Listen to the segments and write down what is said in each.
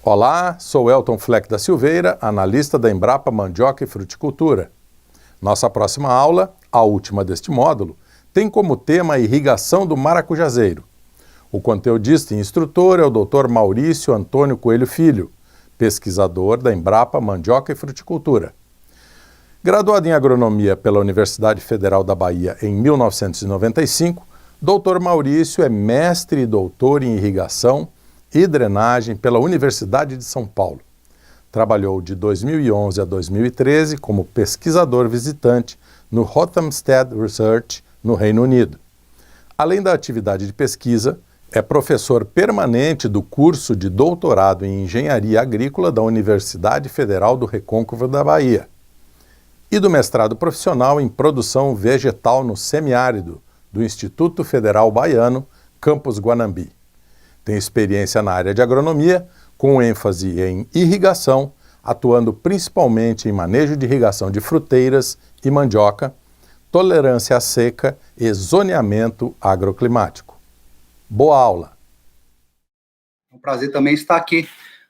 Olá, sou Elton Fleck da Silveira, analista da Embrapa Mandioca e Fruticultura. Nossa próxima aula, a última deste módulo, tem como tema a irrigação do maracujazeiro. O conteudista e instrutor é o Dr. Maurício Antônio Coelho Filho, pesquisador da Embrapa Mandioca e Fruticultura. Graduado em agronomia pela Universidade Federal da Bahia em 1995, Dr. Maurício é mestre e doutor em irrigação e drenagem pela Universidade de São Paulo. Trabalhou de 2011 a 2013 como pesquisador visitante no Rothamsted Research, no Reino Unido. Além da atividade de pesquisa, é professor permanente do curso de doutorado em Engenharia Agrícola da Universidade Federal do Recôncavo da Bahia e do mestrado profissional em Produção Vegetal no Semiárido do Instituto Federal Baiano, Campus Guanambi. Tem experiência na área de agronomia, com ênfase em irrigação, atuando principalmente em manejo de irrigação de fruteiras e mandioca, tolerância à seca e zoneamento agroclimático. Boa aula! É um prazer também estar aqui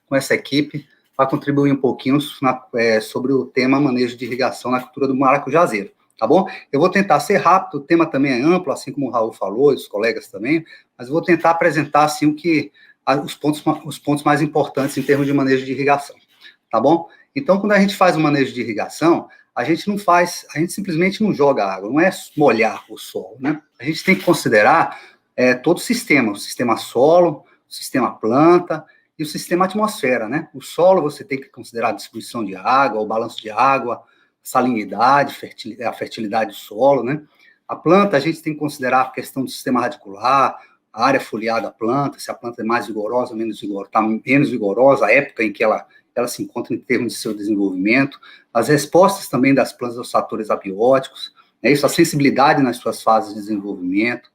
com essa equipe para contribuir um pouquinho sobre o tema manejo de irrigação na cultura do maracujazeiro. Tá bom? Eu vou tentar ser rápido, o tema também é amplo, assim como o Raul falou, e os colegas também, mas eu vou tentar apresentar, assim, os pontos mais importantes em termos de manejo de irrigação, tá bom? Então, quando a gente faz o manejo de irrigação, a gente simplesmente não joga água, não é molhar o solo, né? A gente tem que considerar todo o sistema solo, o sistema planta e o sistema atmosfera, né? O solo você tem que considerar a distribuição de água, o balanço de água, salinidade, a fertilidade do solo, né? A planta, a gente tem que considerar a questão do sistema radicular, a área foliar da planta, se a planta é mais vigorosa ou menos vigorosa, a época em que ela se encontra em termos de seu desenvolvimento, as respostas também das plantas aos fatores abióticos, né? Isso, a sensibilidade nas suas fases de desenvolvimento.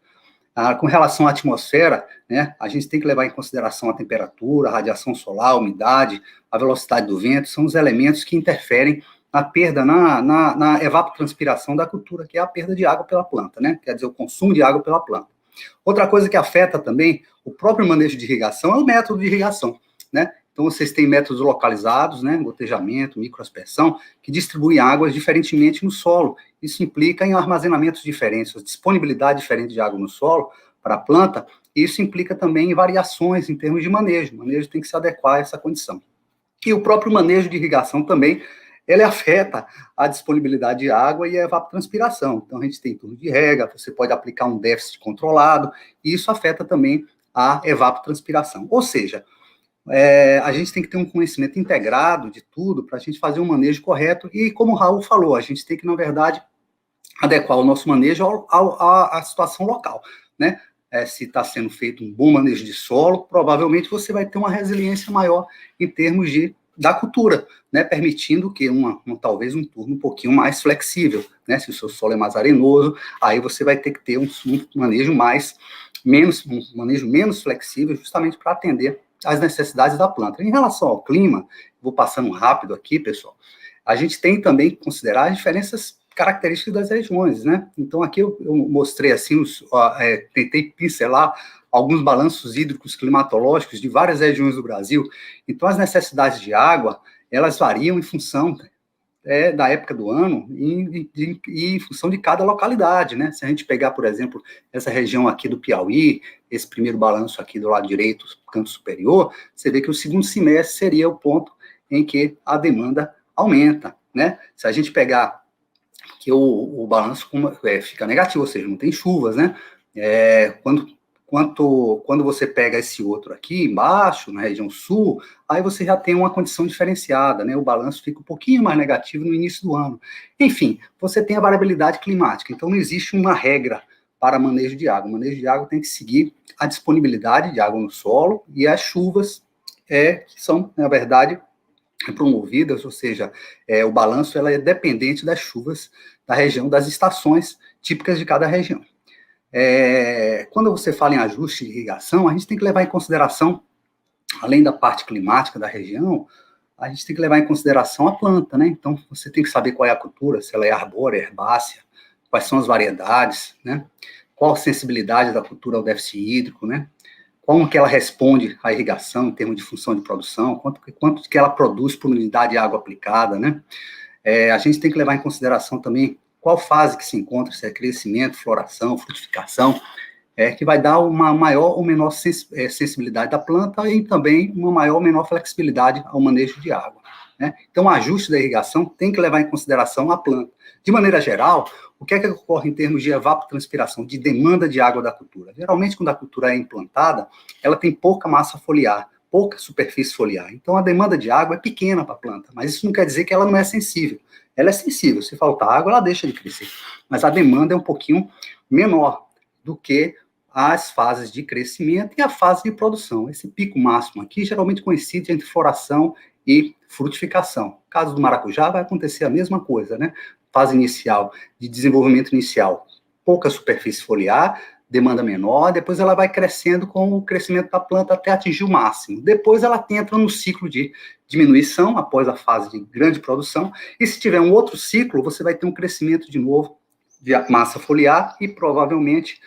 Com relação à atmosfera, né, a gente tem que levar em consideração a temperatura, a radiação solar, a umidade, a velocidade do vento, são os elementos que interferem na perda, na evapotranspiração da cultura, que é a perda de água pela planta, né? Quer dizer, o consumo de água pela planta. Outra coisa que afeta também o próprio manejo de irrigação é o método de irrigação, né? Então, vocês têm métodos localizados, né? Gotejamento, microaspersão, que distribuem águas diferentemente no solo. Isso implica em armazenamentos diferentes, disponibilidade diferente de água no solo para a planta, e isso implica também em variações em termos de manejo. O manejo tem que se adequar a essa condição. E o próprio manejo de irrigação também, ele afeta a disponibilidade de água e a evapotranspiração. Então, a gente tem turno de rega, você pode aplicar um déficit controlado, e isso afeta também a evapotranspiração. Ou seja, a gente tem que ter um conhecimento integrado de tudo para a gente fazer um manejo correto, e como o Raul falou, a gente tem que, na verdade, adequar o nosso manejo à situação local, né? Se está sendo feito um bom manejo de solo, provavelmente você vai ter uma resiliência maior em termos da cultura, né, permitindo que talvez um turno um pouquinho mais flexível, né? Se o seu solo é mais arenoso, aí você vai ter que ter um manejo menos flexível, justamente para atender às necessidades da planta. Em relação ao clima, vou passando rápido aqui, pessoal, a gente tem também que considerar as diferenças características das regiões, né? Então, aqui eu mostrei assim, tentei pincelar alguns balanços hídricos climatológicos de várias regiões do Brasil. Então, as necessidades de água, elas variam em função da época do ano e em função de cada localidade, né? Se a gente pegar, por exemplo, essa região aqui do Piauí, esse primeiro balanço aqui do lado direito, canto superior, você vê que o segundo semestre seria o ponto em que a demanda aumenta, né? Se a gente pegar que o balanço fica negativo, ou seja, não tem chuvas, né? Quando você pega esse outro aqui embaixo, na região sul, aí você já tem uma condição diferenciada, né? O balanço fica um pouquinho mais negativo no início do ano. Enfim, você tem a variabilidade climática, então não existe uma regra para manejo de água. O manejo de água tem que seguir a disponibilidade de água no solo e as chuvas que são, na verdade, promovidas, ou seja, o balanço ela é dependente das chuvas da região, das estações típicas de cada região. Quando você fala em ajuste de irrigação, a gente tem que levar em consideração, além da parte climática da região, a gente tem que levar em consideração a planta, né? Então, você tem que saber qual é a cultura, se ela é arbórea, herbácea, quais são as variedades, né? Qual a sensibilidade da cultura ao déficit hídrico, né? como que ela responde à irrigação em termos de função de produção, quanto que ela produz por unidade de água aplicada, né? A gente tem que levar em consideração também qual fase que se encontra, se é crescimento, floração, frutificação, que vai dar uma maior ou menor sensibilidade da planta e também uma maior ou menor flexibilidade ao manejo de água, né? Então, o ajuste da irrigação tem que levar em consideração a planta. De maneira geral, o que ocorre em termos de evapotranspiração, de demanda de água da cultura? Geralmente, quando a cultura é implantada, ela tem pouca massa foliar, pouca superfície foliar. Então, a demanda de água é pequena para a planta, mas isso não quer dizer que ela não é sensível. Ela é sensível, se faltar água, ela deixa de crescer. Mas a demanda é um pouquinho menor do que as fases de crescimento e a fase de produção. Esse pico máximo aqui geralmente coincide entre floração e frutificação. No caso do maracujá, vai acontecer a mesma coisa, né? Fase inicial, de desenvolvimento inicial, pouca superfície foliar, demanda menor, depois ela vai crescendo com o crescimento da planta até atingir o máximo. Depois ela entra no ciclo de diminuição, após a fase de grande produção, e se tiver um outro ciclo, você vai ter um crescimento de novo de massa foliar e provavelmente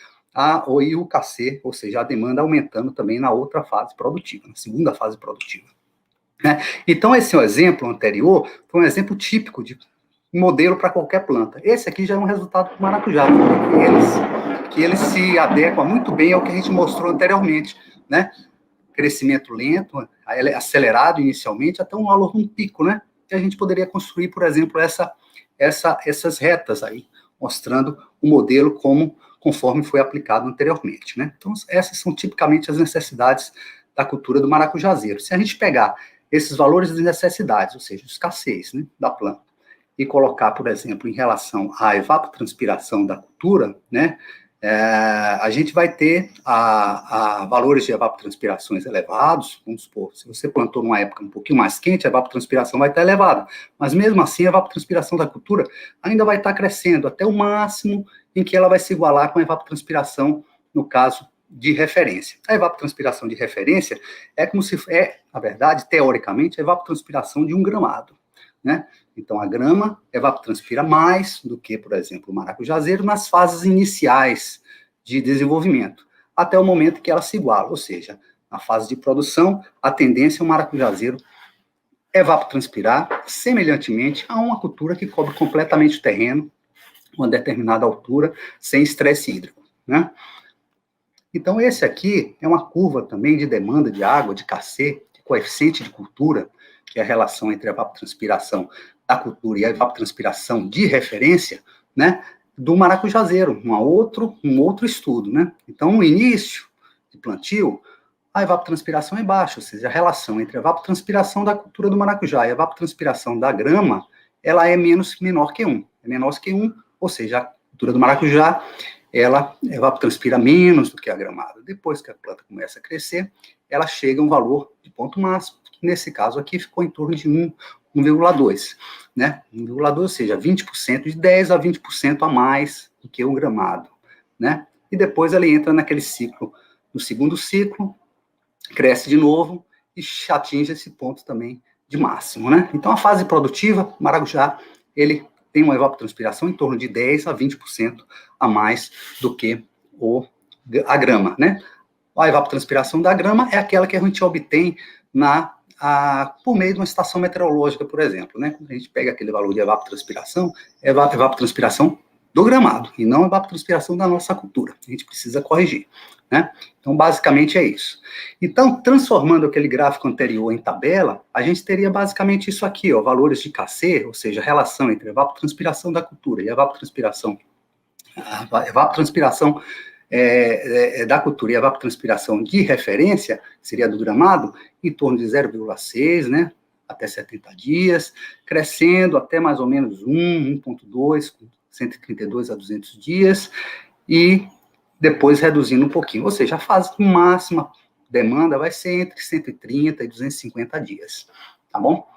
o IUKC, ou seja, a demanda aumentando também na outra fase produtiva, na segunda fase produtiva, né? Então, esse exemplo anterior foi um exemplo típico de modelo para qualquer planta. Esse aqui já é um resultado do maracujá, que eles se adequam muito bem ao que a gente mostrou anteriormente, né? Crescimento lento, acelerado inicialmente, até um pico, né? E a gente poderia construir, por exemplo, essas retas aí, mostrando o modelo conforme foi aplicado anteriormente, né? Então, essas são tipicamente as necessidades da cultura do maracujazeiro. Se a gente pegar esses valores de necessidades, ou seja, escassez, né, da planta, e colocar, por exemplo, em relação à evapotranspiração da cultura, né, a gente vai ter valores de evapotranspirações elevados. Vamos supor, se você plantou numa época um pouquinho mais quente, a evapotranspiração vai estar elevada, mas mesmo assim a evapotranspiração da cultura ainda vai estar crescendo até o máximo em que ela vai se igualar com a evapotranspiração, no caso de referência. A evapotranspiração de referência é como se na verdade, teoricamente, a evapotranspiração de um gramado, né? Então, a grama evapotranspira mais do que, por exemplo, o maracujazeiro nas fases iniciais de desenvolvimento, até o momento que ela se iguala, ou seja, na fase de produção, a tendência é o maracujazeiro evapotranspirar semelhantemente a uma cultura que cobre completamente o terreno, uma determinada altura, sem estresse hídrico, né? Então, esse aqui é uma curva também de demanda de água, de KC, de coeficiente de cultura, que é a relação entre a evapotranspiração da cultura e a evapotranspiração de referência, né, do maracujazeiro, um outro estudo, né? Então, no início de plantio, a evapotranspiração é baixa, ou seja, a relação entre a evapotranspiração da cultura do maracujá e a evapotranspiração da grama, ela é menor que 1. É menor que 1, ou seja, a cultura do maracujá, ela evapotranspira menos do que a gramada. Depois que a planta começa a crescer, ela chega a um valor de ponto máximo, que nesse caso aqui ficou em torno de 1,2, né? 1,2, ou seja, 20%, de 10% a 20% a mais do que o gramado, né? E depois ele entra naquele ciclo, no segundo ciclo, cresce de novo e atinge esse ponto também de máximo, né? Então, a fase produtiva, o maracujá, ele tem uma evapotranspiração em torno de 10% a 20% a mais do que a grama, né? A evapotranspiração da grama é aquela que a gente obtém por meio de uma estação meteorológica, por exemplo, né? Quando a gente pega aquele valor de evapotranspiração, é evapotranspiração do gramado, e não a evapotranspiração da nossa cultura. A gente precisa corrigir, né? Então, basicamente é isso. Então, transformando aquele gráfico anterior em tabela, a gente teria basicamente isso aqui, ó, valores de KC, ou seja, a relação entre a evapotranspiração da cultura e a evapotranspiração da cultura e a evapotranspiração de referência, seria do gramado, em torno de 0,6, né, até 70 dias, crescendo até mais ou menos 1,2, 132 a 200 dias, e depois reduzindo um pouquinho. Ou seja, a fase máxima demanda vai ser entre 130 e 250 dias, tá bom?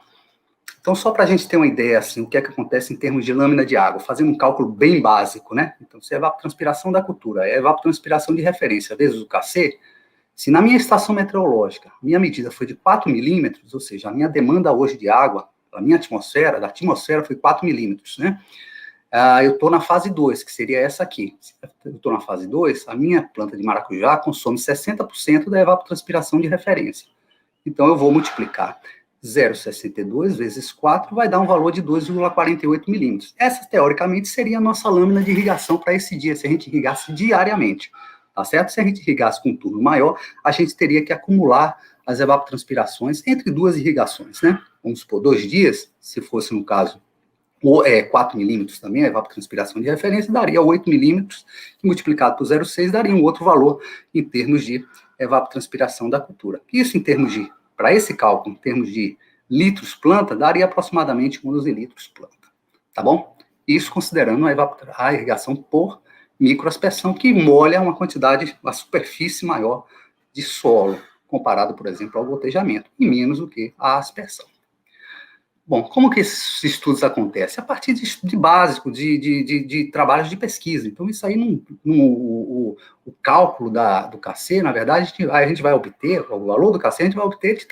Então, só para a gente ter uma ideia, assim, o que é que acontece em termos de lâmina de água, fazendo um cálculo bem básico, né? Então, se a evapotranspiração da cultura é a evapotranspiração de referência vezes o KC, se na minha estação meteorológica, minha medida foi de 4 milímetros, ou seja, a minha demanda hoje de água, da atmosfera foi 4 milímetros, né? eu estou na fase 2, que seria essa aqui. Se eu estou na fase 2, a minha planta de maracujá consome 60% da evapotranspiração de referência. Então, eu vou multiplicar 0,62 vezes 4, vai dar um valor de 2,48 milímetros. Essa, teoricamente, seria a nossa lâmina de irrigação para esse dia, se a gente irrigasse diariamente, tá certo? Se a gente irrigasse com um turno maior, a gente teria que acumular as evapotranspirações entre duas irrigações, né? Vamos supor, 2 dias, se fosse, no caso, 4 milímetros também, a evapotranspiração de referência, daria 8 milímetros, que multiplicado por 0,6 daria um outro valor em termos de evapotranspiração da cultura. Isso em termos de, para esse cálculo, em termos de litros planta, daria aproximadamente 11 litros planta, tá bom? Isso considerando a irrigação por microaspersão, que molha uma quantidade, uma superfície maior de solo, comparado, por exemplo, ao gotejamento, e menos do que a aspersão. Bom, como que esses estudos acontecem? A partir de básico, de trabalhos de pesquisa. Então, isso aí, o cálculo do KC, na verdade, a gente vai obter, o valor do KC, a gente vai obter de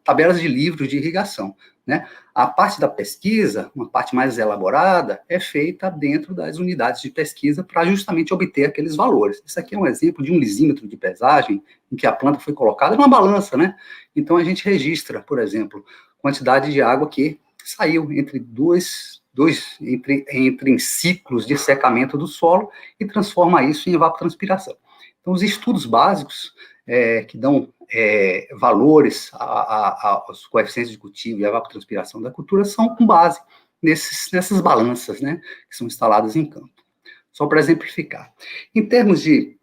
tabelas de livros de irrigação, né? A parte da pesquisa, uma parte mais elaborada, é feita dentro das unidades de pesquisa para justamente obter aqueles valores. Isso aqui é um exemplo de um lisímetro de pesagem, em que a planta foi colocada numa balança, né? Então, a gente registra, por exemplo, quantidade de água que saiu entre em ciclos de secamento do solo e transforma isso em evapotranspiração. Então, os estudos básicos que dão valores aos coeficientes de cultivo e a evapotranspiração da cultura são com base nessas balanças, né, que são instaladas em campo. Só para exemplificar. Em termos de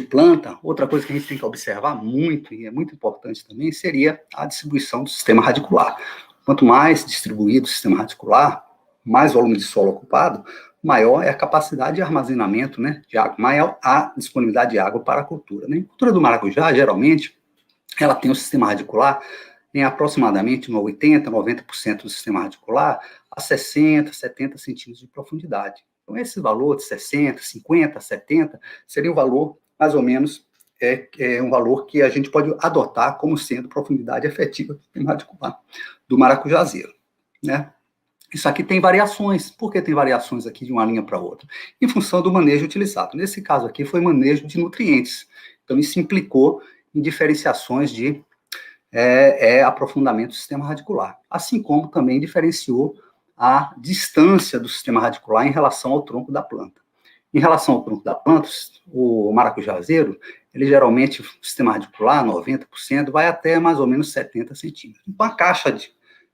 planta, outra coisa que a gente tem que observar muito, e é muito importante também, seria a distribuição do sistema radicular. Quanto mais distribuído o sistema radicular, mais volume de solo ocupado, maior é a capacidade de armazenamento, né, de água, maior a disponibilidade de água para a cultura, né? A cultura do maracujá, geralmente, ela tem um sistema radicular em aproximadamente 80%, 90% do sistema radicular a 60, 70 centímetros de profundidade. Então, esse valor de 60, 50, 70 seria o valor, mais ou menos, um valor que a gente pode adotar como sendo profundidade efetiva do sistema radicular do maracujazeiro, né? Isso aqui tem variações. Por que tem variações aqui de uma linha para outra? Em função do manejo utilizado. Nesse caso aqui foi manejo de nutrientes. Então, isso implicou em diferenciações de aprofundamento do sistema radicular. Assim como também diferenciou a distância do sistema radicular em relação ao tronco da planta. Em relação ao tronco da planta, o maracujazeiro, ele geralmente, o sistema radicular, 90%, vai até mais ou menos 70 centímetros. Então, a caixa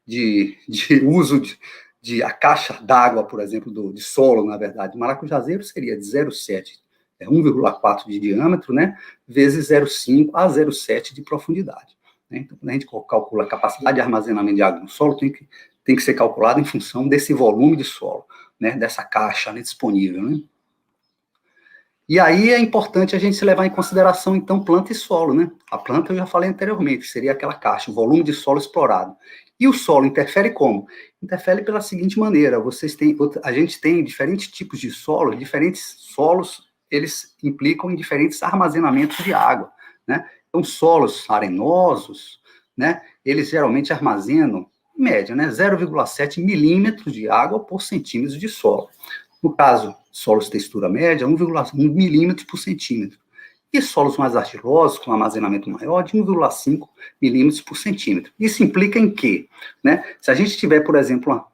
de uso a caixa d'água, por exemplo, de solo, na verdade, do maracujazeiro seria de 0,7, 1,4 de diâmetro, né, vezes 0,5 a 0,7 de profundidade. Né? Então, quando a gente calcula a capacidade de armazenamento de água no solo, tem que ser calculado em função desse volume de solo, né, dessa caixa, né, disponível, né? E aí é importante a gente se levar em consideração, então, planta e solo, né? A planta eu já falei anteriormente, seria aquela caixa, o volume de solo explorado. E o solo interfere como? Interfere pela seguinte maneira, a gente tem diferentes tipos de solo, diferentes solos, eles implicam em diferentes armazenamentos de água, né? Então, solos arenosos, né, eles geralmente armazenam, em média, né, 0,7 milímetros de água por centímetro de solo. No caso, solos de textura média, 1,1 milímetro por centímetro. E solos mais argilosos, com armazenamento maior, de 1,5 milímetros por centímetro. Isso implica em quê? Né? Se a gente tiver, por exemplo,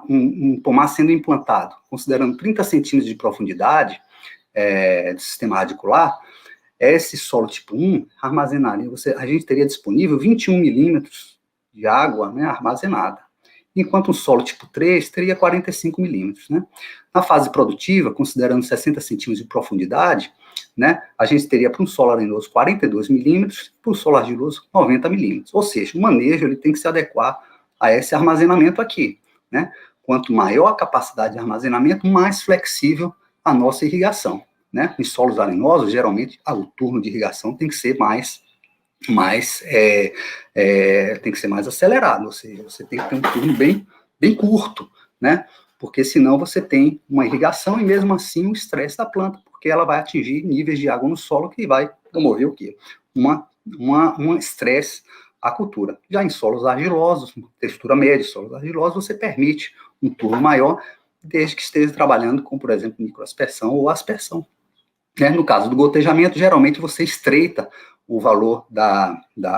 um pomar sendo implantado, considerando 30 centímetros de profundidade do sistema radicular, esse solo tipo 1 armazenaria, a gente teria disponível 21 milímetros de água, né, armazenada. Enquanto um solo tipo 3 teria 45 milímetros, né? Na fase produtiva, considerando 60 centímetros de profundidade, né, a gente teria para um solo arenoso 42 milímetros, para o solo argiloso 90 milímetros. Ou seja, o manejo ele tem que se adequar a esse armazenamento aqui, né? Quanto maior a capacidade de armazenamento, mais flexível a nossa irrigação, né? Em solos arenosos, geralmente, o turno de irrigação tem que ser mais acelerado, ou seja, você tem que ter um turno bem curto, né? Porque senão você tem uma irrigação e mesmo assim um estresse da planta, porque ela vai atingir níveis de água no solo que vai promover o quê? Um estresse à cultura. Já em solos argilosos, textura média, solos argilosos, você permite um turno maior, desde que esteja trabalhando com, por exemplo, microaspersão ou aspersão. Né? No caso do gotejamento, geralmente você estreita o valor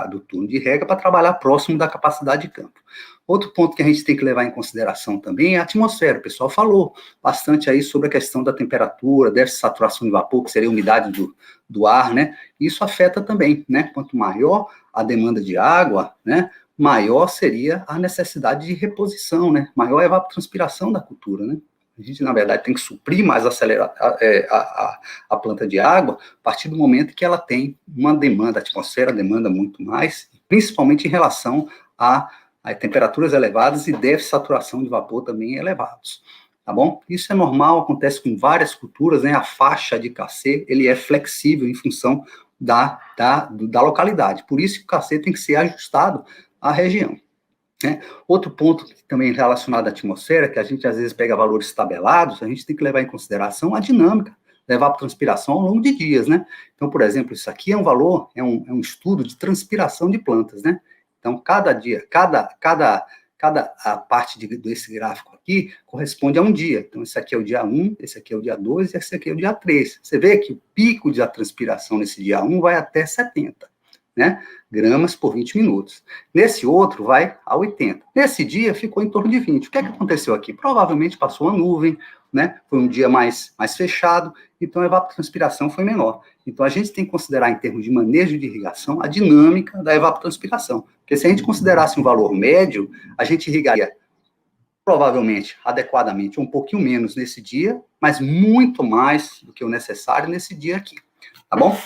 do turno de rega para trabalhar próximo da capacidade de campo. Outro ponto que a gente tem que levar em consideração também é a atmosfera. O pessoal falou bastante aí sobre a questão da temperatura, déficit de saturação de vapor, que seria a umidade do ar, né? Isso afeta também, né? Quanto maior a demanda de água, né? Maior seria a necessidade de reposição, né? Maior é a evapotranspiração da cultura, né? A gente, na verdade, tem que suprir mais a planta de água a partir do momento que ela tem uma demanda, a atmosfera demanda muito mais, principalmente em relação a temperaturas elevadas e déficit de saturação de vapor também elevados, tá bom? Isso é normal, acontece com várias culturas, né? A faixa de KC, ele é flexível em função da localidade, por isso que o KC tem que ser ajustado à região. Né? Outro ponto também relacionado à atmosfera, que a gente às vezes pega valores tabelados, a gente tem que levar em consideração a dinâmica da evapotranspiração ao longo de dias, né? Então, por exemplo, isso aqui é um valor, é um estudo de transpiração de plantas, né? Então, cada dia, cada a parte desse gráfico aqui corresponde a um dia. Então, esse aqui é o dia 1, esse aqui é o dia 2 e esse aqui é o dia 3. Você vê que o pico de transpiração nesse dia 1 vai até 70, né? Gramas por 20 minutos. Nesse outro, vai a 80. Nesse dia, ficou em torno de 20. O que é que aconteceu aqui? Provavelmente passou uma nuvem, né? Foi um dia mais fechado, então a evapotranspiração foi menor. Então, a gente tem que considerar, em termos de manejo de irrigação, a dinâmica da evapotranspiração. Porque se a gente considerasse um valor médio, a gente irrigaria provavelmente, adequadamente, um pouquinho menos nesse dia, mas muito mais do que o necessário nesse dia aqui. Tá bom?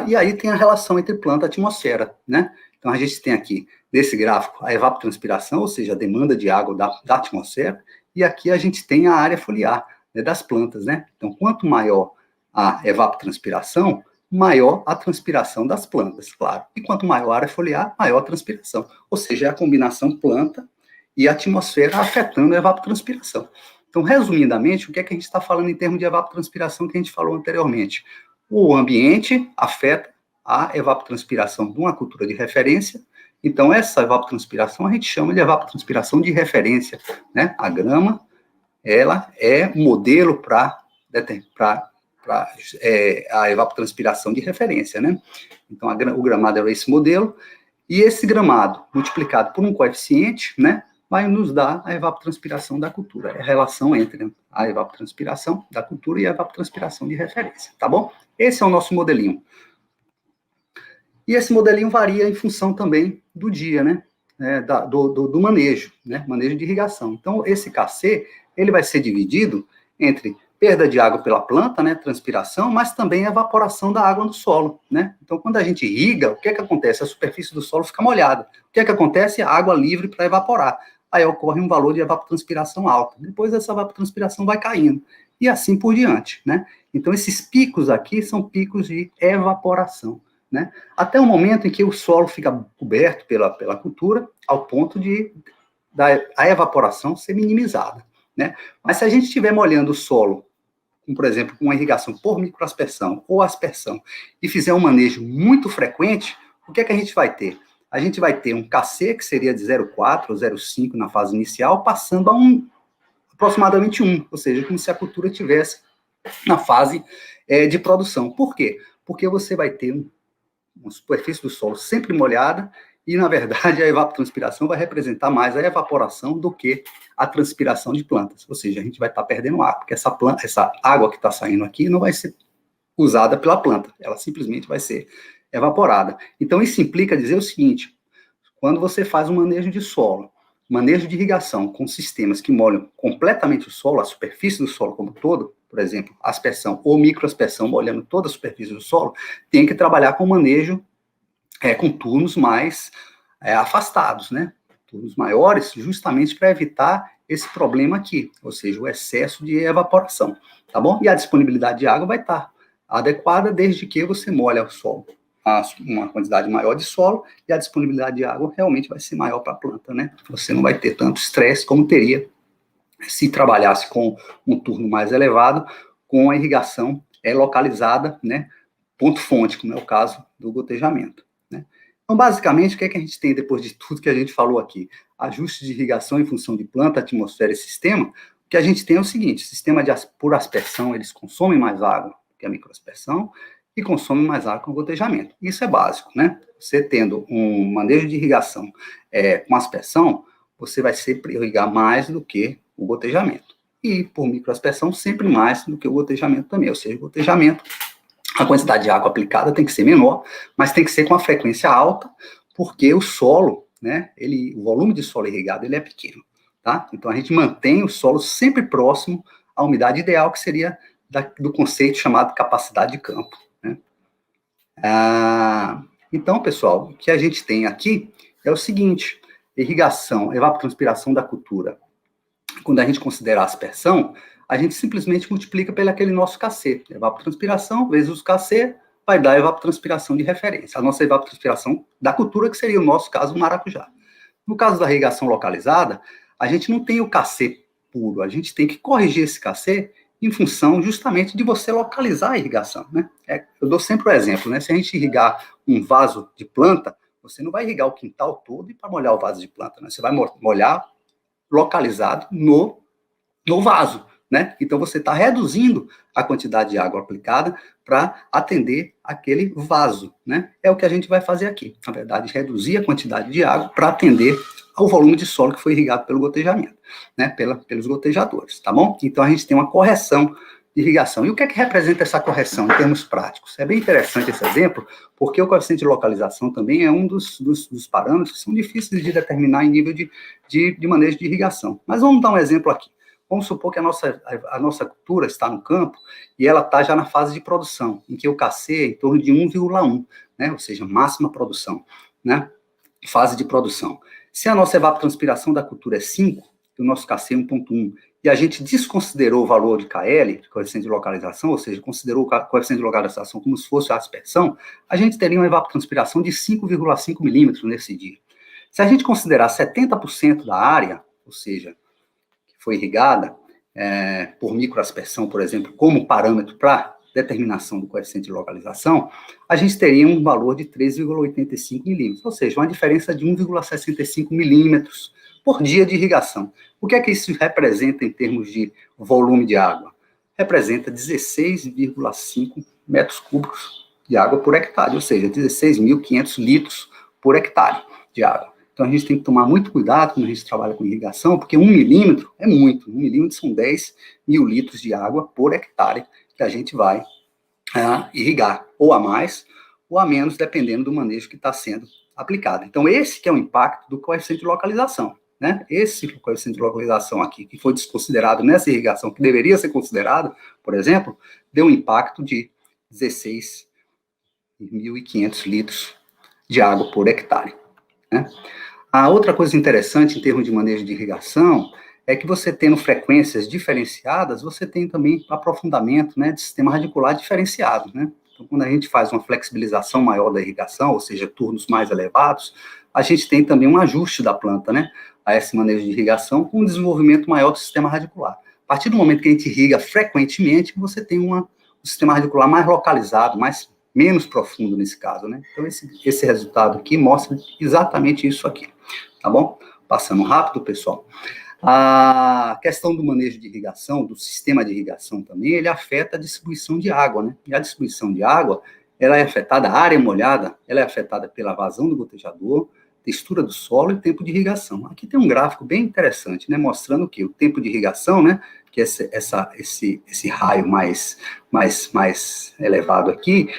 E aí tem a relação entre planta e atmosfera, né? Então, a gente tem aqui, nesse gráfico, a evapotranspiração, ou seja, a demanda de água da atmosfera, e aqui a gente tem a área foliar, né, das plantas, né? Então, quanto maior a evapotranspiração, maior a transpiração das plantas, claro. E quanto maior a área foliar, maior a transpiração. Ou seja, é a combinação planta e atmosfera afetando a evapotranspiração. Então, resumidamente, o que é que a gente está falando em termos de evapotranspiração que a gente falou anteriormente? O ambiente afeta a evapotranspiração de uma cultura de referência. Então, essa evapotranspiração a gente chama de evapotranspiração de referência, né? A grama, ela é modelo para a evapotranspiração de referência, né? Então, o gramado é esse modelo, e esse gramado, multiplicado por um coeficiente, né, vai nos dar a evapotranspiração da cultura. É a relação entre a evapotranspiração da cultura e a evapotranspiração de referência, tá bom? Esse é o nosso modelinho. E esse modelinho varia em função também do dia, né? Do manejo, né? Manejo de irrigação. Então, esse KC, ele vai ser dividido entre perda de água pela planta, né? Transpiração, mas também evaporação da água no solo, né? Então, quando a gente irriga, o que é que acontece? A superfície do solo fica molhada. O que é que acontece? A água livre para evaporar. Aí ocorre um valor de evapotranspiração alto. Depois essa evapotranspiração vai caindo. E assim por diante, né? Então, esses picos aqui são picos de evaporação, né? Até o momento em que o solo fica coberto pela cultura, ao ponto a evaporação ser minimizada, né? Mas se a gente estiver molhando o solo, por exemplo, com uma irrigação por microaspersão ou aspersão, e fizer um manejo muito frequente, o que é que a gente vai ter? A gente vai ter um KC, que seria de 0,4 ou 0,5 na fase inicial, passando a aproximadamente 1, ou seja, como se a cultura estivesse na fase de produção. Por quê? Porque você vai ter uma superfície do solo sempre molhada e, na verdade, a evapotranspiração vai representar mais a evaporação do que a transpiração de plantas. Ou seja, a gente vai estar perdendo água, porque essa água que está saindo aqui não vai ser usada pela planta, ela simplesmente vai ser evaporada. Então, isso implica dizer o seguinte: quando você faz um manejo de solo, manejo de irrigação com sistemas que molham completamente o solo, a superfície do solo como um todo, por exemplo, aspersão ou microaspersão molhando toda a superfície do solo, tem que trabalhar com manejo com turnos mais afastados, né? Turnos maiores, justamente para evitar esse problema aqui, ou seja, o excesso de evaporação, tá bom? E a disponibilidade de água vai estar adequada desde que você molha o solo, uma quantidade maior de solo, e a disponibilidade de água realmente vai ser maior para a planta, né? Você não vai ter tanto estresse como teria se trabalhasse com um turno mais elevado, com a irrigação localizada, né? Ponto-fonte, como é o caso do gotejamento, né? Então, basicamente, o que é que a gente tem depois de tudo que a gente falou aqui? ajustes de irrigação em função de planta, atmosfera e sistema, o que a gente tem é o seguinte: sistema por aspersão, eles consomem mais água que a microaspersão e consomem mais água com gotejamento. Isso é básico, né? Você tendo um manejo de irrigação com aspersão, você vai sempre irrigar mais do que o gotejamento. E por microaspersão, sempre mais do que o gotejamento também. Ou seja, o gotejamento, a quantidade de água aplicada tem que ser menor, mas tem que ser com a frequência alta, porque o solo, né, o volume de solo irrigado, ele é pequeno, tá? Então, a gente mantém o solo sempre próximo à umidade ideal, que seria do conceito chamado capacidade de campo, né? Então, pessoal, o que a gente tem aqui é o seguinte: irrigação, evapotranspiração da cultura. Quando a gente considera a aspersão, a gente simplesmente multiplica pelo aquele nosso KC. Evapotranspiração vezes os KC vai dar a evapotranspiração de referência. A nossa evapotranspiração da cultura, que seria o nosso caso, o maracujá. No caso da irrigação localizada, a gente não tem o KC puro, a gente tem que corrigir esse KC em função justamente de você localizar a irrigação, né? Eu dou sempre o exemplo, né? Se a gente irrigar um vaso de planta, você não vai irrigar o quintal todo e para molhar o vaso de planta, né? Você vai molhar localizado no vaso, né? Então, você está reduzindo a quantidade de água aplicada para atender aquele vaso, né? É o que a gente vai fazer aqui. Na verdade, reduzir a quantidade de água para atender ao volume de solo que foi irrigado pelo gotejamento, né? Pelos gotejadores, tá bom? Então, a gente tem uma correção de irrigação. E o que é que representa essa correção em termos práticos? É bem interessante esse exemplo, porque o coeficiente de localização também é um dos parâmetros que são difíceis de determinar em nível de manejo de irrigação. Mas vamos dar um exemplo aqui. Vamos supor que a nossa cultura está no campo e ela está já na fase de produção, em que o KC é em torno de 1,1, né? Ou seja, máxima produção, né? Fase de produção. Se a nossa evapotranspiração da cultura é 5, e o nosso KC é 1,1, e a gente desconsiderou o valor de KL, coeficiente de localização, ou seja, considerou o coeficiente de localização como se fosse a aspersão, a gente teria uma evapotranspiração de 5,5 milímetros nesse dia. Se a gente considerar 70% da área, ou seja, que foi irrigada por microaspersão, por exemplo, como parâmetro para determinação do coeficiente de localização, a gente teria um valor de 3,85 milímetros, ou seja, uma diferença de 1,65 milímetros por dia de irrigação. O que é que isso representa em termos de volume de água? Representa 16,5 metros cúbicos de água por hectare, ou seja, 16.500 litros por hectare de água. Então, a gente tem que tomar muito cuidado quando a gente trabalha com irrigação, porque 1 milímetro é muito. 1 milímetro são 10 mil litros de água por hectare que a gente vai irrigar, ou a mais, ou a menos, dependendo do manejo que está sendo aplicado. Então, esse que é o impacto do coeficiente de localização, né? Esse coeficiente de localização aqui, que foi desconsiderado nessa irrigação, que deveria ser considerado, por exemplo, deu um impacto de 16.500 litros de água por hectare, né? A outra coisa interessante em termos de manejo de irrigação é que você tendo frequências diferenciadas, você tem também aprofundamento, né, de sistema radicular diferenciado, né? Então, quando a gente faz uma flexibilização maior da irrigação, ou seja, turnos mais elevados, a gente tem também um ajuste da planta, né, a esse manejo de irrigação, com um desenvolvimento maior do sistema radicular. A partir do momento que a gente irriga frequentemente, você tem um sistema radicular mais localizado, menos profundo nesse caso, né? Então, esse resultado aqui mostra exatamente isso aqui, tá bom? Passando rápido, pessoal. A questão do manejo de irrigação, do sistema de irrigação também, ele afeta a distribuição de água, né? E a distribuição de água, ela é afetada, a área molhada, ela é afetada pela vazão do gotejador, textura do solo e tempo de irrigação. Aqui tem um gráfico bem interessante, né? Mostrando que o tempo de irrigação, né? Que é esse raio mais elevado aqui,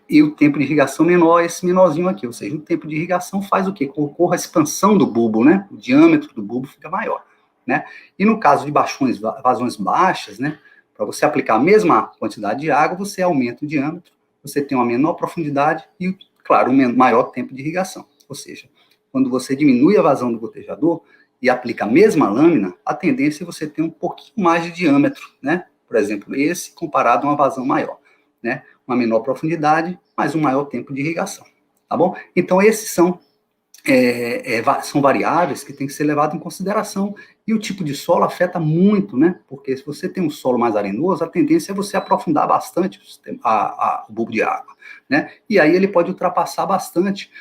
e o tempo de irrigação menor, esse menorzinho aqui, ou seja, o tempo de irrigação faz o quê? Ocorre a expansão do bulbo, né? O diâmetro do bulbo fica maior, né? E no caso de vazões baixas, né? Para você aplicar a mesma quantidade de água, você aumenta o diâmetro, você tem uma menor profundidade e, claro, um maior tempo de irrigação. Ou seja, quando você diminui a vazão do gotejador e aplica a mesma lâmina, a tendência é você ter um pouquinho mais de diâmetro, né? Por exemplo, esse comparado a uma vazão maior, né? Uma menor profundidade, mas um maior tempo de irrigação, tá bom? Então, esses são variáveis que têm que ser levados em consideração, e o tipo de solo afeta muito, né? Porque se você tem um solo mais arenoso, a tendência é você aprofundar bastante o bulbo de água, né? E aí ele pode ultrapassar bastante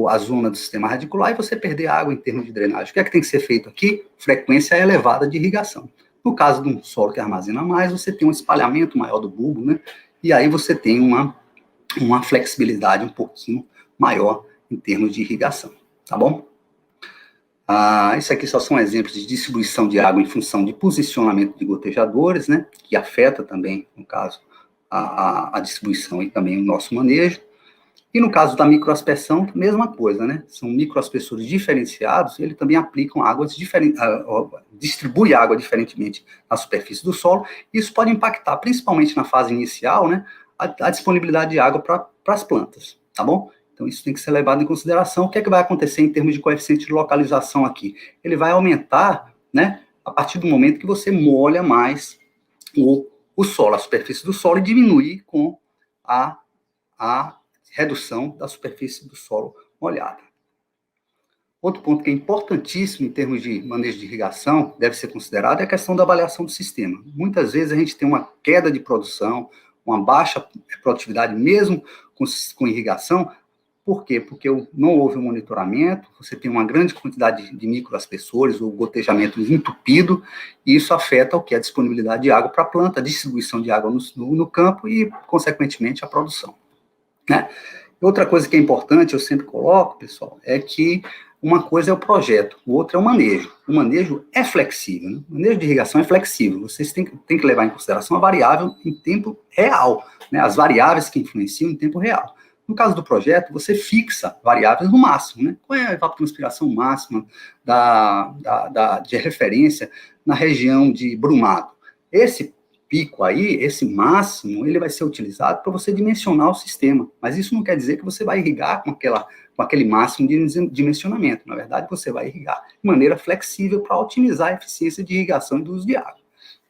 a zona do sistema radicular e você perder água em termos de drenagem. O que é que tem que ser feito aqui? Frequência elevada de irrigação. No caso de um solo que armazena mais, você tem um espalhamento maior do bulbo, né? E aí você tem uma flexibilidade um pouquinho maior em termos de irrigação, tá bom? Isso aqui só são exemplos de distribuição de água em função de posicionamento de gotejadores, né? Que afeta também, no caso, a distribuição e também o nosso manejo. E no caso da microaspersão, mesma coisa, né? São microaspersores diferenciados, ele também aplicam águas diferentes, distribui água diferentemente na superfície do solo. Isso pode impactar, principalmente na fase inicial, né? A disponibilidade de água para as plantas, tá bom? Então, isso tem que ser levado em consideração. O que é que vai acontecer em termos de coeficiente de localização aqui? Ele vai aumentar, né? A partir do momento que você molha mais o solo, a superfície do solo, e diminuir com a redução da superfície do solo molhada. Outro ponto que é importantíssimo em termos de manejo de irrigação, deve ser considerado, é a questão da avaliação do sistema. Muitas vezes a gente tem uma queda de produção, uma baixa produtividade, mesmo com irrigação. Por quê? Porque não houve um monitoramento, você tem uma grande quantidade de microaspersores, o gotejamento entupido, e isso afeta o que? A disponibilidade de água para a planta, a distribuição de água no campo e, consequentemente, a produção. Né? Outra coisa que é importante, eu sempre coloco, pessoal, é que uma coisa é o projeto, o outro é o manejo. O manejo é flexível, né? O manejo de irrigação é flexível. Vocês têm que levar em consideração a variável em tempo real, né? As variáveis que influenciam em tempo real. No caso do projeto, você fixa variáveis no máximo, né? Qual é a evapotranspiração máxima de referência na região de Brumado? Esse pico aí, esse máximo, ele vai ser utilizado para você dimensionar o sistema. Mas isso não quer dizer que você vai irrigar com aquele máximo de dimensionamento. Na verdade, você vai irrigar de maneira flexível para otimizar a eficiência de irrigação e do uso de água.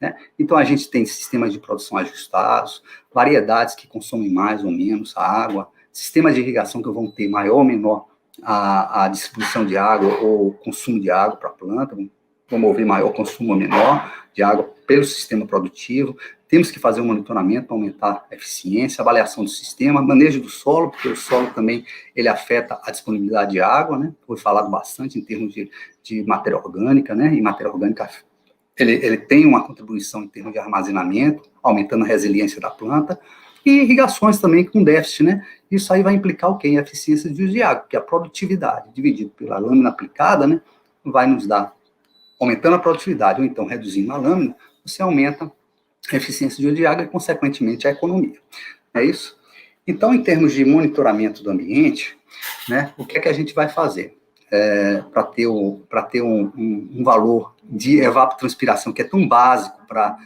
Né? Então, a gente tem sistemas de produção ajustados, variedades que consomem mais ou menos a água, sistemas de irrigação que vão ter maior ou menor a distribuição de água ou consumo de água para a planta, vão promover maior consumo ou menor de água pelo sistema produtivo. Temos que fazer um monitoramento para aumentar a eficiência, avaliação do sistema, manejo do solo, porque o solo também ele afeta a disponibilidade de água, né? Foi falado bastante em termos de matéria orgânica, né? E matéria orgânica ele tem uma contribuição em termos de armazenamento, aumentando a resiliência da planta, e irrigações também com déficit, né? Isso aí vai implicar o quê? Em eficiência de uso de água, porque a produtividade dividido pela lâmina aplicada, né? Vai nos dar, aumentando a produtividade, ou então reduzindo a lâmina, você aumenta a eficiência de uso de água e, consequentemente, a economia. É isso? Então, em termos de monitoramento do ambiente, né? O que é que a gente vai fazer? Para ter um valor de evapotranspiração que é tão básico para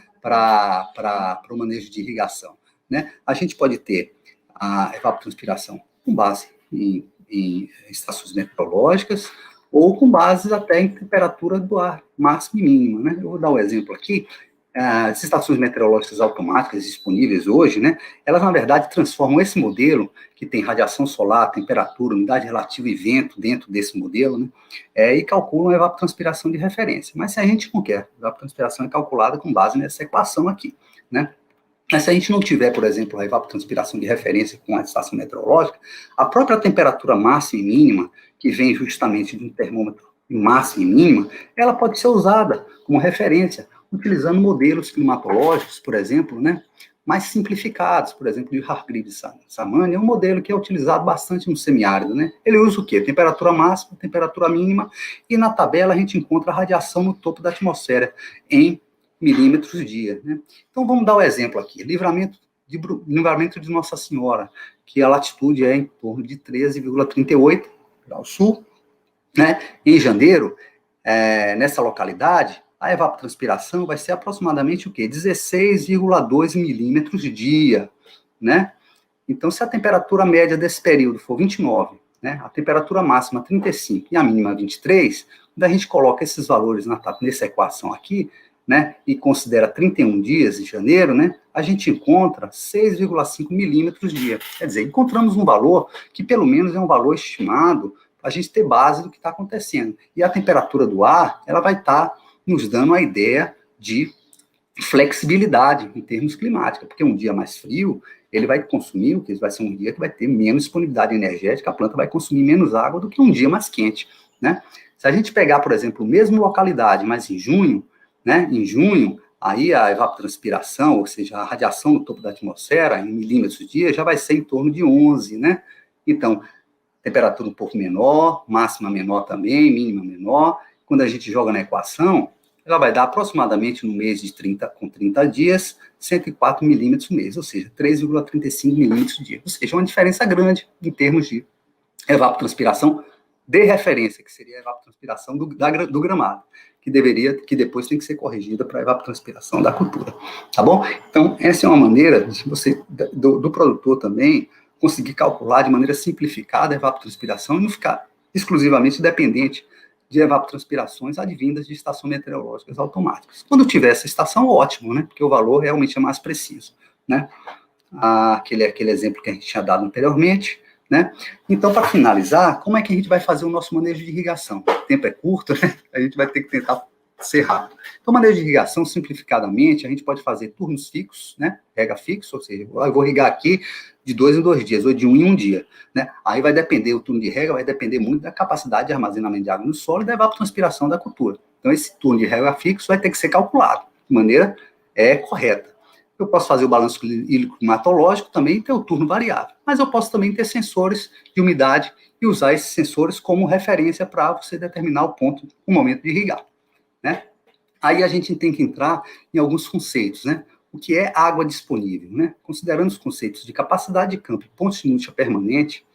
o manejo de irrigação, né? A gente pode ter a evapotranspiração com base em estações meteorológicas ou com base até em temperatura do ar máxima e mínima, né? Eu vou dar um exemplo aqui. As estações meteorológicas automáticas disponíveis hoje, né, elas, na verdade, transformam esse modelo, que tem radiação solar, temperatura, umidade relativa e vento dentro desse modelo, né, e calculam a evapotranspiração de referência. Mas se a gente não quer, a evapotranspiração é calculada com base nessa equação aqui, né? Mas se a gente não tiver, por exemplo, a evapotranspiração de referência com a estação meteorológica, a própria temperatura máxima e mínima, que vem justamente de um termômetro máxima e mínima, ela pode ser usada como referência, utilizando modelos climatológicos, por exemplo, né, mais simplificados, por exemplo, de Hargreaves Samani, é um modelo que é utilizado bastante no semiárido, né? Ele usa o quê? Temperatura máxima, temperatura mínima, e na tabela a gente encontra a radiação no topo da atmosfera em milímetros dia, né? Então vamos dar o exemplo aqui, livramento de Nossa Senhora, que a latitude é em torno de 13,38 graus sul, né? Em janeiro, nessa localidade, a evapotranspiração vai ser aproximadamente o quê? 16,2 milímetros de dia, né? Então, se a temperatura média desse período for 29, né, a temperatura máxima 35 e a mínima 23, quando a gente coloca esses valores nessa equação aqui, né, e considera 31 dias em janeiro, né, a gente encontra 6,5 milímetros dia. Quer dizer, encontramos um valor que pelo menos é um valor estimado para a gente ter base do que está acontecendo. E a temperatura do ar, ela vai estar nos dando a ideia de flexibilidade em termos climáticos, porque um dia mais frio, ele vai consumir, que vai ser um dia que vai ter menos disponibilidade energética, a planta vai consumir menos água do que um dia mais quente, né? Se a gente pegar, por exemplo, a mesma localidade, mas em junho, né? Em junho, aí a evapotranspiração, ou seja, a radiação no topo da atmosfera, em milímetros dia, já vai ser em torno de 11, né? Então, temperatura um pouco menor, máxima menor também, mínima menor. Quando a gente joga na equação, ela vai dar aproximadamente no mês de 30 dias, 104 milímetros no mês, ou seja, 3,35 milímetros dia. Ou seja, uma diferença grande em termos de evapotranspiração de referência, que seria a evapotranspiração do gramado, que depois tem que ser corrigida para a evapotranspiração da cultura, tá bom? Então, essa é uma maneira de você, do produtor também, conseguir calcular de maneira simplificada a evapotranspiração e não ficar exclusivamente dependente de evapotranspirações advindas de estações meteorológicas automáticas. Quando tiver essa estação, ótimo, né? Porque o valor realmente é mais preciso, né? Aquele exemplo que a gente tinha dado anteriormente, né? Então, para finalizar, como é que a gente vai fazer o nosso manejo de irrigação? O tempo é curto, né? A gente vai ter que tentar ser rápido. Então, manejo de irrigação, simplificadamente, a gente pode fazer turnos fixos, né? Rega fixo, ou seja, eu vou irrigar aqui de 2 em 2 dias, ou de 1 em 1 dia, né? Aí vai depender, o turno de rega vai depender muito da capacidade de armazenamento de água no solo e da evapotranspiração da cultura. Então, esse turno de rega fixo vai ter que ser calculado de maneira correta. Eu posso fazer o balanço hídrico-climatológico também e ter o turno variável. Mas eu posso também ter sensores de umidade e usar esses sensores como referência para você determinar o momento de irrigar, né? Aí a gente tem que entrar em alguns conceitos, né? O que é água disponível, né? Considerando os conceitos de capacidade de campo e pontos de múltipla permanente,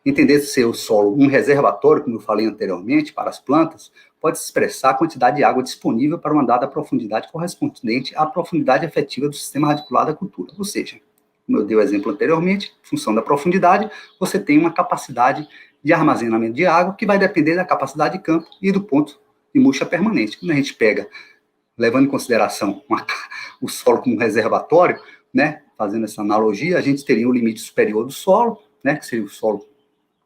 entender ser o solo um reservatório, como eu falei anteriormente, para as plantas, pode expressar a quantidade de água disponível para uma dada profundidade correspondente à profundidade efetiva do sistema radicular da cultura. Ou seja, como eu dei o exemplo anteriormente, em função da profundidade, você tem uma capacidade de armazenamento de água que vai depender da capacidade de campo e do ponto de múltipla permanente. Quando a gente pega, levando em consideração o solo como reservatório, né, fazendo essa analogia, a gente teria o limite superior do solo, né, que seria o solo,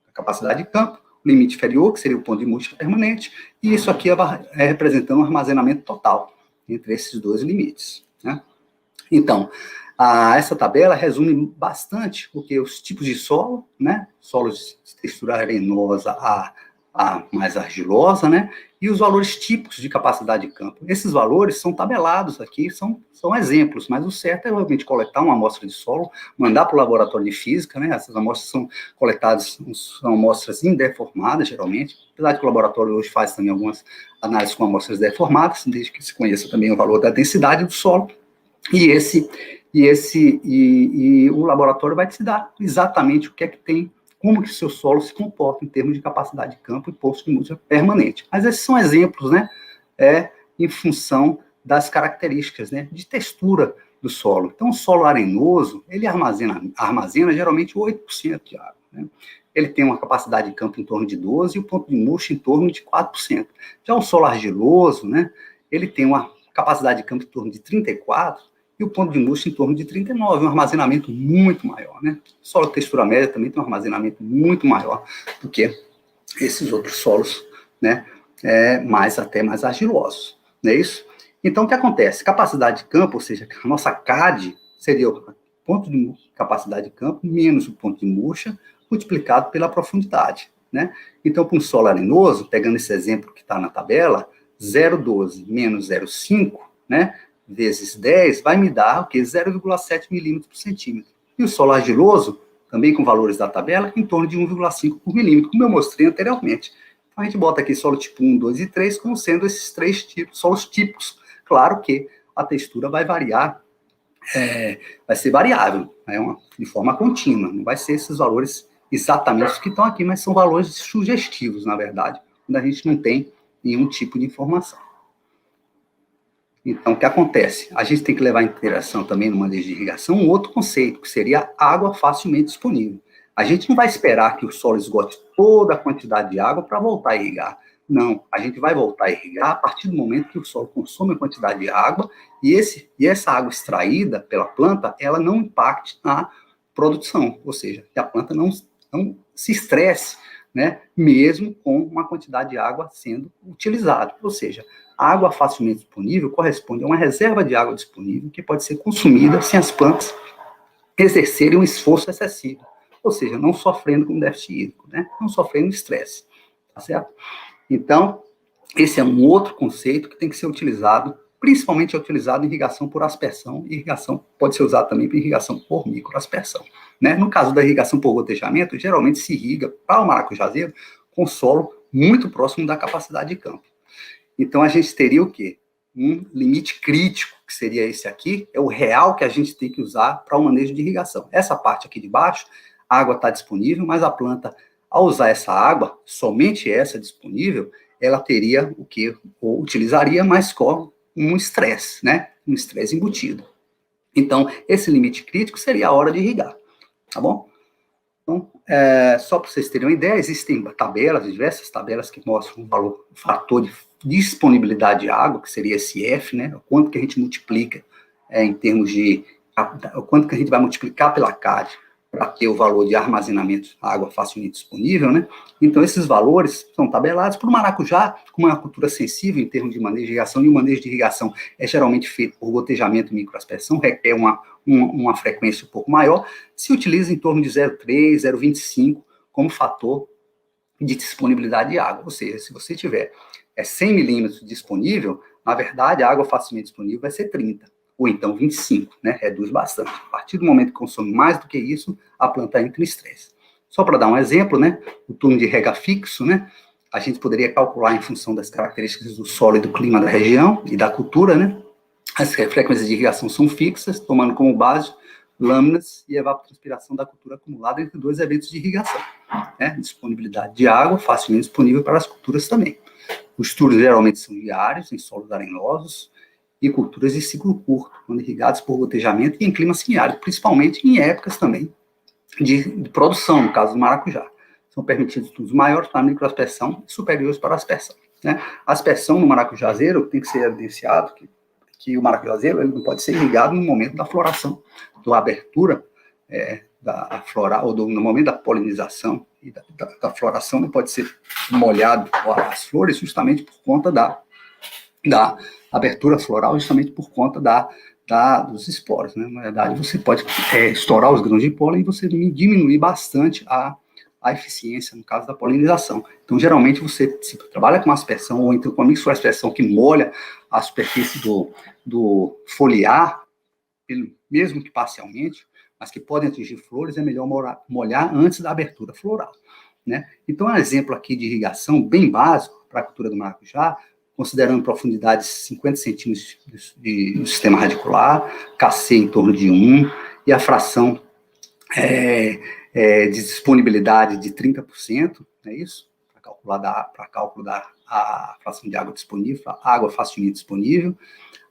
a capacidade de campo, o limite inferior, que seria o ponto de múltipla permanente, e isso aqui é representando um armazenamento total entre esses dois limites, né? Então, essa tabela resume bastante os tipos de solo, né? Solos de textura arenosa a mais argilosa, né? E os valores típicos de capacidade de campo. Esses valores são tabelados aqui, são exemplos, mas o certo é realmente coletar uma amostra de solo, mandar para o laboratório de física, né? Essas amostras são coletadas, são amostras indeformadas, geralmente, apesar de que o laboratório hoje faz também algumas análises com amostras deformadas, desde que se conheça também o valor da densidade do solo, e o laboratório vai te dar exatamente o que é que tem, como que o seu solo se comporta em termos de capacidade de campo e pontos de múltipla permanente. Mas esses são exemplos, né, em função das características, né, de textura do solo. Então, o solo arenoso, ele armazena geralmente 8% de água, né? Ele tem uma capacidade de campo em torno de 12% e o ponto de murcho em torno de 4%. Já o solo argiloso, né, ele tem uma capacidade de campo em torno de 34%, e o ponto de murcho em torno de 39, um armazenamento muito maior, né? O solo textura média também tem um armazenamento muito maior do que esses outros solos, né? Até mais argilosos, não é isso? Então, o que acontece? Capacidade de campo, ou seja, a nossa CAD seria o ponto de capacidade de campo menos o ponto de murcha multiplicado pela profundidade, né? Então, para um solo arenoso, pegando esse exemplo que está na tabela, 0,12 menos 0,5, né? Vezes 10, vai me dar o quê? 0,7 milímetros por centímetro. E o solo argiloso, também com valores da tabela, em torno de 1,5 por milímetro, como eu mostrei anteriormente. Então, a gente bota aqui solo tipo 1, 2 e 3, como sendo esses 3 tipos, solos típicos. Claro que a textura vai variar, vai ser variável, de forma contínua. Não vai ser esses valores exatamente os que estão aqui, mas são valores sugestivos, na verdade, quando a gente não tem nenhum tipo de informação. Então, o que acontece? A gente tem que levar em consideração também no manejo de irrigação um outro conceito, que seria água facilmente disponível. A gente não vai esperar que o solo esgote toda a quantidade de água para voltar a irrigar. Não, a gente vai voltar a irrigar a partir do momento que o solo consome a quantidade de água e essa água extraída pela planta, ela não impacte na produção, ou seja, que a planta não se estresse né, mesmo com uma quantidade de água sendo utilizada. Ou seja, a água facilmente disponível corresponde a uma reserva de água disponível que pode ser consumida sem as plantas exercerem um esforço excessivo, ou seja, não sofrendo com déficit hídrico, né, não sofrendo estresse, tá certo? Então, esse é um outro conceito que tem que ser utilizado, principalmente é utilizado em irrigação por aspersão, e irrigação pode ser usado também para irrigação por microaspersão, né? No caso da irrigação por gotejamento, geralmente se irriga para o maracujazeiro com solo muito próximo da capacidade de campo. Então, a gente teria o quê? Um limite crítico, que seria esse aqui, é o real que a gente tem que usar para o manejo de irrigação. Essa parte aqui de baixo, a água está disponível, mas a planta, ao usar essa água, somente essa disponível, ela teria o quê? Ou utilizaria, mas com um estresse, né? Um estresse embutido. Então, esse limite crítico seria a hora de irrigar, tá bom? Então, só para vocês terem uma ideia, existem tabelas, diversas tabelas que mostram o valor, o fator de disponibilidade de água, que seria esse F, né? O quanto que a gente multiplica em termos de... o quanto que a gente vai multiplicar pela CAD para ter o valor de armazenamento da água facilmente disponível, né? Então, esses valores são tabelados para o maracujá, como é uma cultura sensível em termos de manejo de irrigação, e o manejo de irrigação é geralmente feito por gotejamento e microaspersão, requer uma frequência um pouco maior, se utiliza em torno de 0,3, 0,25 como fator de disponibilidade de água. Ou seja, se você tiver 100 milímetros disponível, na verdade, a água facilmente disponível vai ser 30, ou então 25, né? Reduz bastante. A partir do momento que consome mais do que isso, a planta entra em estresse. Só para dar um exemplo, né? O turno de rega fixo, né? A gente poderia calcular em função das características do solo e do clima da região e da cultura, né? As frequências de irrigação são fixas, tomando como base lâminas e evapotranspiração da cultura acumulada entre dois eventos de irrigação, né? Disponibilidade de água, facilmente disponível para as culturas também. Os turnos geralmente são diários, em solos arenosos, e culturas de ciclo curto, quando irrigados por gotejamento e em clima semiárido, principalmente em épocas também de produção, no caso do maracujá. São permitidos turnos maiores para a microaspersão e superiores para a aspersão, né? A aspersão no maracujazeiro tem que ser evidenciado que o maracujazeiro ele não pode ser irrigado no momento da floração, da abertura da floral, ou no momento da polinização e da floração, não pode ser molhado as flores justamente por conta da abertura floral, justamente por conta dos esporos, né? Na verdade, você pode estourar os grãos de pólen e você diminuir bastante a eficiência, no caso da polinização. Então, geralmente, você se trabalha com aspersão, ou então com a microaspersão que molha a superfície do foliar, mesmo que parcialmente, mas que podem atingir flores, é melhor molhar antes da abertura floral, né? Então, um exemplo aqui de irrigação bem básico para a cultura do maracujá, considerando profundidades 50 centímetros do sistema radicular, KC em torno de 1, e a fração de disponibilidade de 30%, não é isso? Para cálculo da fração de água disponível, água facilmente disponível,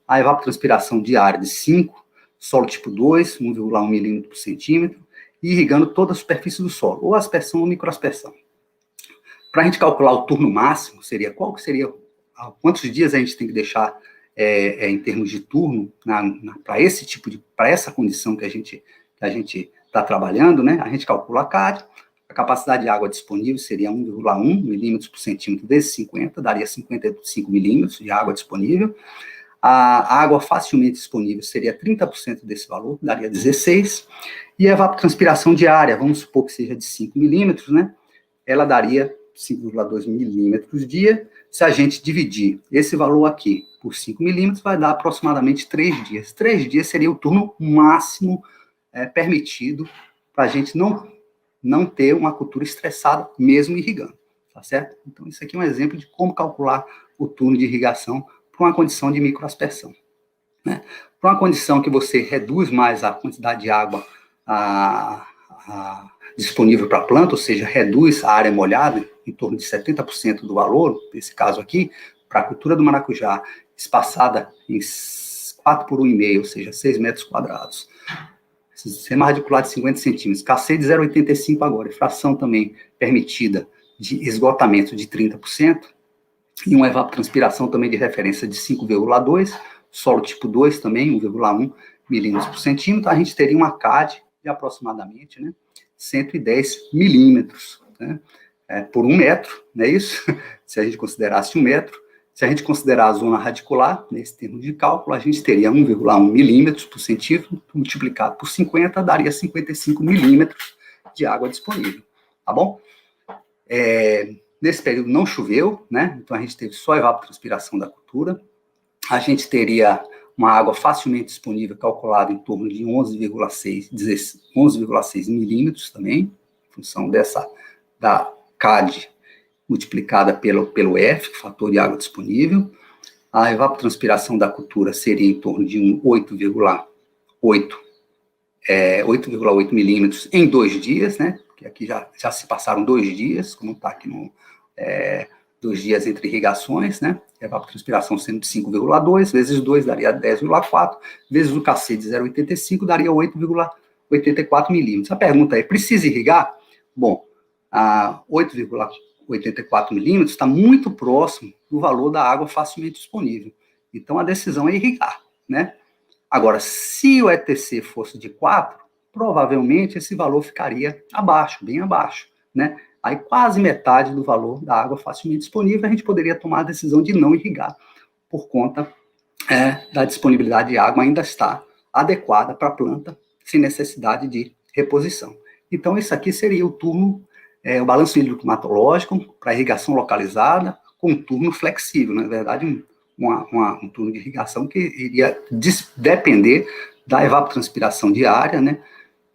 a evapotranspiração diária de 5, solo tipo 2, 1,1 milímetro por centímetro, e irrigando toda a superfície do solo, ou aspersão ou microaspersão. Para a gente calcular o turno máximo, quantos dias a gente tem que deixar em termos de turno para essa condição que a gente está trabalhando, né? A gente calcula a CAD, a capacidade de água disponível seria 1,1 milímetros por centímetro vezes 50, daria 55 milímetros de água disponível. A água facilmente disponível seria 30% desse valor, daria 16, e a evapotranspiração diária, vamos supor que seja de 5 milímetros, né? Ela daria 5,2 milímetros dia. Se a gente dividir esse valor aqui por 5 milímetros, vai dar aproximadamente 3 dias. 3 dias seria o turno máximo permitido para a gente não ter uma cultura estressada, mesmo irrigando, tá certo? Então, isso aqui é um exemplo de como calcular o turno de irrigação para uma condição de microaspersão, né? Para uma condição que você reduz mais a quantidade de água disponível para a planta, ou seja, reduz a área molhada em torno de 70% do valor, nesse caso aqui, para a cultura do maracujá, espaçada em 4 por 1,5, ou seja, 6 metros quadrados. Sistema radicular de 50 centímetros, KC de 0,85 agora, fração também permitida de esgotamento de 30%, e uma evapotranspiração também de referência de 5,2, solo tipo 2 também, 1,1 milímetros por centímetro, a gente teria uma CAD de aproximadamente, né, 110 milímetros, né? por 1 metro, não é isso? Se a gente considerasse 1 metro, se a gente considerar a zona radicular, nesse termo de cálculo, a gente teria 1,1 milímetros por centímetro, multiplicado por 50, daria 55 milímetros de água disponível, tá bom? Nesse período não choveu, né? Então a gente teve só evapotranspiração da cultura. A gente teria uma água facilmente disponível, calculada em torno de 11,6 milímetros também, em função da CAD multiplicada pelo F, fator de água disponível. A evapotranspiração da cultura seria em torno de 8,8 milímetros em 2 dias, né? Que aqui já se passaram 2 dias, como está aqui no 2 dias entre irrigações, né? Evapotranspiração sendo de 5,2, vezes 2 daria 10,4, vezes o KC de 0,85 daria 8,84 milímetros. A pergunta é, precisa irrigar? Bom, a 8,84 milímetros está muito próximo do valor da água facilmente disponível. Então, a decisão é irrigar, né? Agora, se o ETC fosse de 4, provavelmente esse valor ficaria abaixo, bem abaixo, né? Aí quase metade do valor da água facilmente disponível, a gente poderia tomar a decisão de não irrigar, por conta da disponibilidade de água ainda está adequada para a planta, sem necessidade de reposição. Então, isso aqui seria o turno, o balanço hidroclimatológico para irrigação localizada, com um turno flexível, na verdade, um turno de irrigação que iria depender da evapotranspiração diária, né,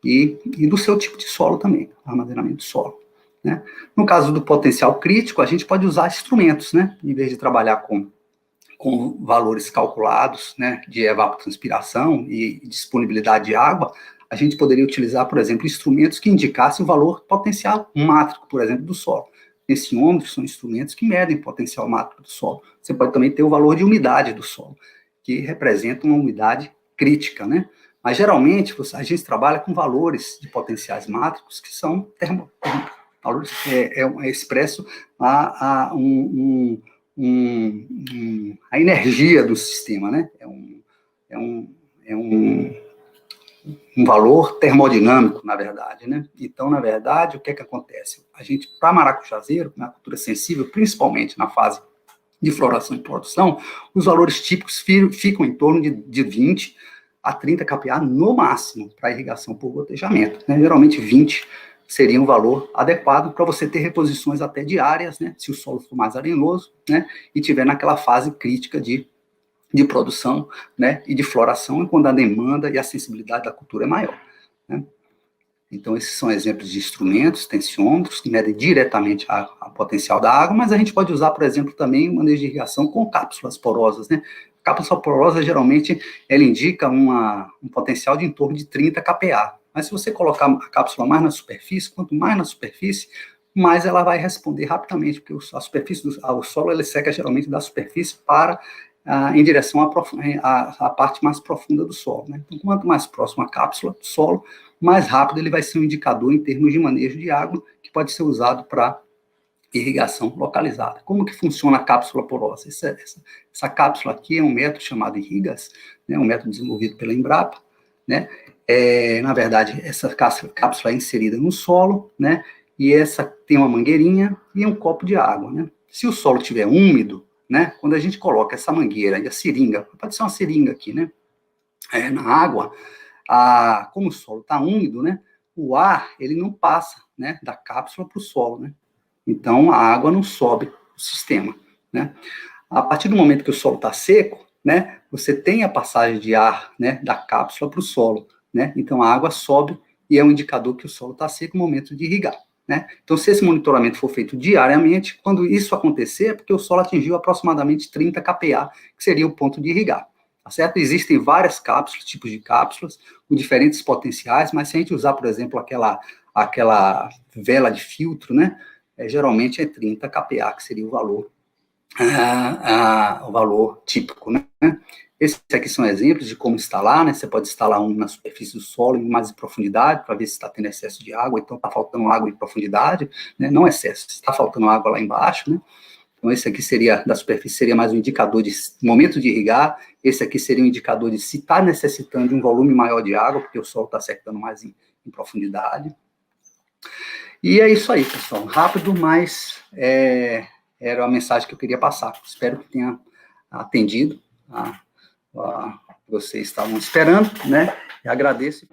e do seu tipo de solo também, armazenamento de solo, né. No caso do potencial crítico, a gente pode usar instrumentos, né, em vez de trabalhar com valores calculados, né, de evapotranspiração e disponibilidade de água, a gente poderia utilizar, por exemplo, instrumentos que indicassem o valor potencial mátrico, por exemplo, do solo. Tensiômetros são instrumentos que medem o potencial mátrico do solo. Você pode também ter o valor de umidade do solo, que representa uma umidade crítica, né? Mas, geralmente, a gente trabalha com valores de potenciais mátricos que são valores expresso a energia do sistema, né? É um valor termodinâmico, na verdade, né? Então, na verdade, o que é que acontece? A gente, para maracujazeiro, na cultura sensível, principalmente na fase de floração e produção, os valores típicos ficam em torno de 20 a 30 kPa no máximo para irrigação por gotejamento, né? Geralmente 20 seria um valor adequado para você ter reposições até diárias, né? Se o solo for mais arenoso, né? E tiver naquela fase crítica de produção, né, e de floração, quando a demanda e a sensibilidade da cultura é maior, né? Então, esses são exemplos de instrumentos, tensiômetros, que medem diretamente a potencial da água, mas a gente pode usar, por exemplo, também o manejo de irrigação com cápsulas porosas, né? Cápsula porosa, geralmente, ela indica um potencial de em torno de 30 kPa, mas se você colocar a cápsula mais na superfície, quanto mais na superfície, mais ela vai responder rapidamente, porque a superfície o solo, ele seca geralmente da superfície em direção à parte mais profunda do solo, né? Então, quanto mais próximo a cápsula do solo, mais rápido ele vai ser um indicador em termos de manejo de água, que pode ser usado para irrigação localizada. Como que funciona a cápsula porosa? Essa cápsula aqui é um método chamado Irrigas, né? Um método desenvolvido pela Embrapa, né? Na verdade, essa cápsula é inserida no solo, né? E essa tem uma mangueirinha e um copo de água, né? Se o solo estiver úmido, né, quando a gente coloca essa mangueira e a seringa, pode ser uma seringa aqui, né, na água, como o solo está úmido, né, o ar, ele não passa, né, da cápsula para o solo, né, então a água não sobe no sistema, né. A partir do momento que o solo está seco, né, você tem a passagem de ar, né, da cápsula para o solo, né, então a água sobe e é um indicador que o solo está seco no momento de irrigar, né? Então, se esse monitoramento for feito diariamente, quando isso acontecer, é porque o solo atingiu aproximadamente 30 kPa, que seria o ponto de irrigar, tá certo? Existem várias cápsulas, tipos de cápsulas, com diferentes potenciais, mas se a gente usar, por exemplo, aquela vela de filtro, né, geralmente é 30 kPa, que seria o valor típico, né? Esses aqui são exemplos de como instalar, né? Você pode instalar um na superfície do solo, em mais em profundidade, para ver se está tendo excesso de água, então está faltando água em profundidade, né? Não excesso, está faltando água lá embaixo, né? Então, esse aqui seria, da superfície, seria mais um indicador de momento de irrigar, esse aqui seria um indicador de se está necessitando de um volume maior de água, porque o solo está secando mais em profundidade. E é isso aí, pessoal. Rápido, mas era a mensagem que eu queria passar. Espero que tenha atendido a vocês estavam esperando, né? E agradeço.